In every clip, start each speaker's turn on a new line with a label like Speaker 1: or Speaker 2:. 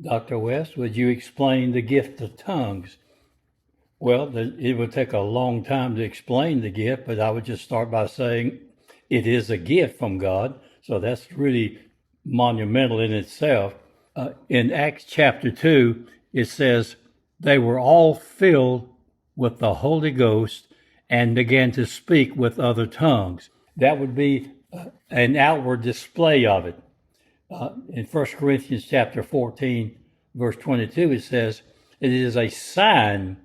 Speaker 1: Dr. West, would you explain the gift of tongues? Well, it would take a long time to explain the gift, but I would just start by saying it is a gift from God. So that's really monumental in itself. In Acts chapter 2, it says, they were all filled with the Holy Ghost and began to speak with other tongues. That would be an outward display of it. In 1 Corinthians chapter 14, verse 22, it says, it is a sign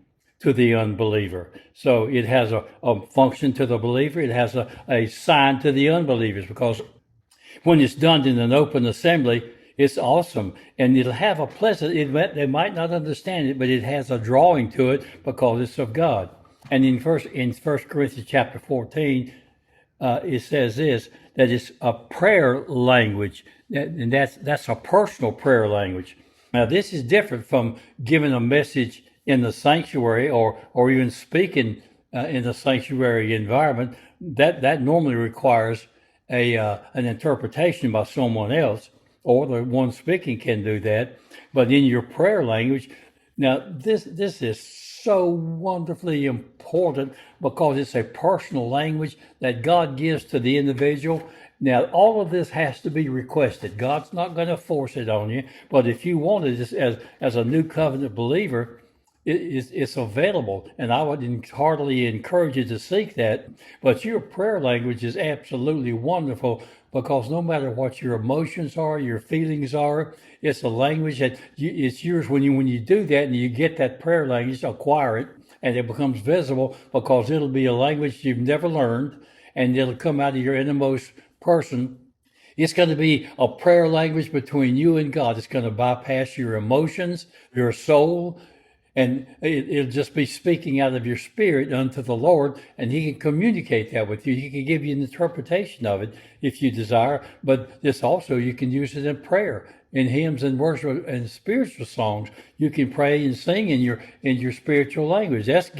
Speaker 1: to the unbeliever. So it has a function to the believer. It has a sign to the unbelievers, because when it's done in an open assembly, it's awesome. And it'll have a pleasant, they might not understand it, but it has a drawing to it because it's of God. And in First Corinthians chapter 14, it says this, that it's a prayer language, and that's a personal prayer language. Now, this is different from giving a message in the sanctuary or even speaking in the sanctuary environment. That normally requires an interpretation by someone else, or the one speaking can do that. But in your prayer language, now this is so wonderfully important because it's a personal language that God gives to the individual. Now, all of this has to be requested. God's not going to force it on you, but if you want it as a new covenant believer, it's available, and I would heartily encourage you to seek that. But your prayer language is absolutely wonderful, because no matter what your emotions are, your feelings are, it's a language that it's yours. When you do that and you get that prayer language, acquire it, and it becomes visible, because it'll be a language you've never learned, and it'll come out of your innermost person. It's going to be a prayer language between you and God. It's going to bypass your emotions, your soul, and it'll just be speaking out of your spirit unto the Lord, and He can communicate that with you. He can give you an interpretation of it if you desire, but this also, you can use it in prayer, in hymns and worship and spiritual songs. You can pray and sing in your spiritual language. That's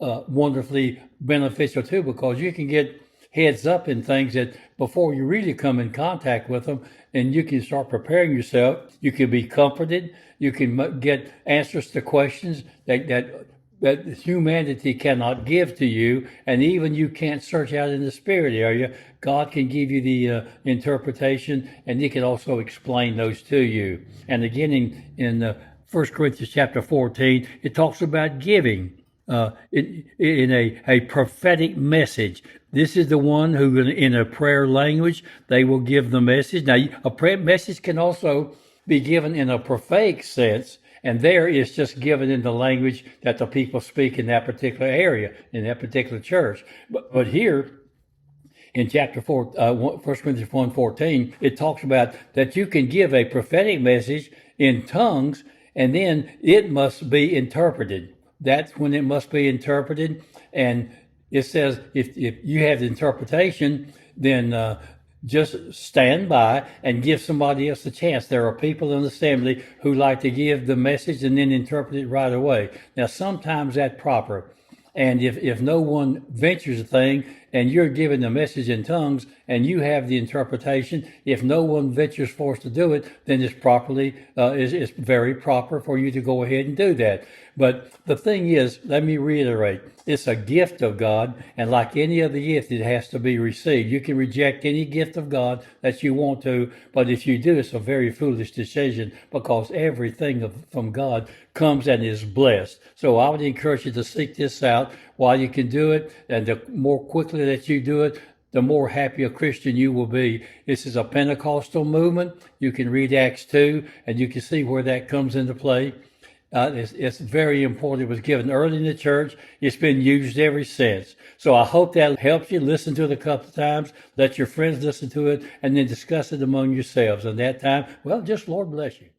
Speaker 1: wonderfully beneficial too, because you can get heads up in things that before you really come in contact with them, and you can start preparing yourself. You can be comforted. You can get answers to questions that humanity cannot give to you, and even you can't search out in the spirit area. God can give you the interpretation, and He can also explain those to you. And again, in 1 Corinthians chapter 14, it talks about giving. In a prophetic message. This is the one who, in a prayer language, they will give the message. Now, a prayer message can also be given in a prophetic sense, and there it's just given in the language that the people speak in that particular area, in that particular church. But here, in chapter 4, 1 Corinthians 1:14, it talks about that you can give a prophetic message in tongues, and then it must be interpreted. That's when it must be interpreted. And it says if you have the interpretation, then just stand by and give somebody else a chance. There are people in the assembly who like to give the message and then interpret it right away. Now, sometimes that's proper. And if no one ventures a thing and you're giving the message in tongues and you have the interpretation, if no one ventures forth to do it, then it's very proper for you to go ahead and do that. But the thing is, let me reiterate, it's a gift of God, and like any other gift, it has to be received. You can reject any gift of God that you want to, but if you do, it's a very foolish decision, because everything from God comes and is blessed. So I would encourage you to seek this out while you can do it, and the more quickly that you do it, the more happy a Christian you will be. This is a Pentecostal movement. You can read Acts 2, and you can see where that comes into play. It's very important. It was given early in the church. It's been used ever since. So I hope that helps you. Listen to it a couple of times. Let your friends listen to it, and then discuss it among yourselves. And that time, well, just Lord bless you.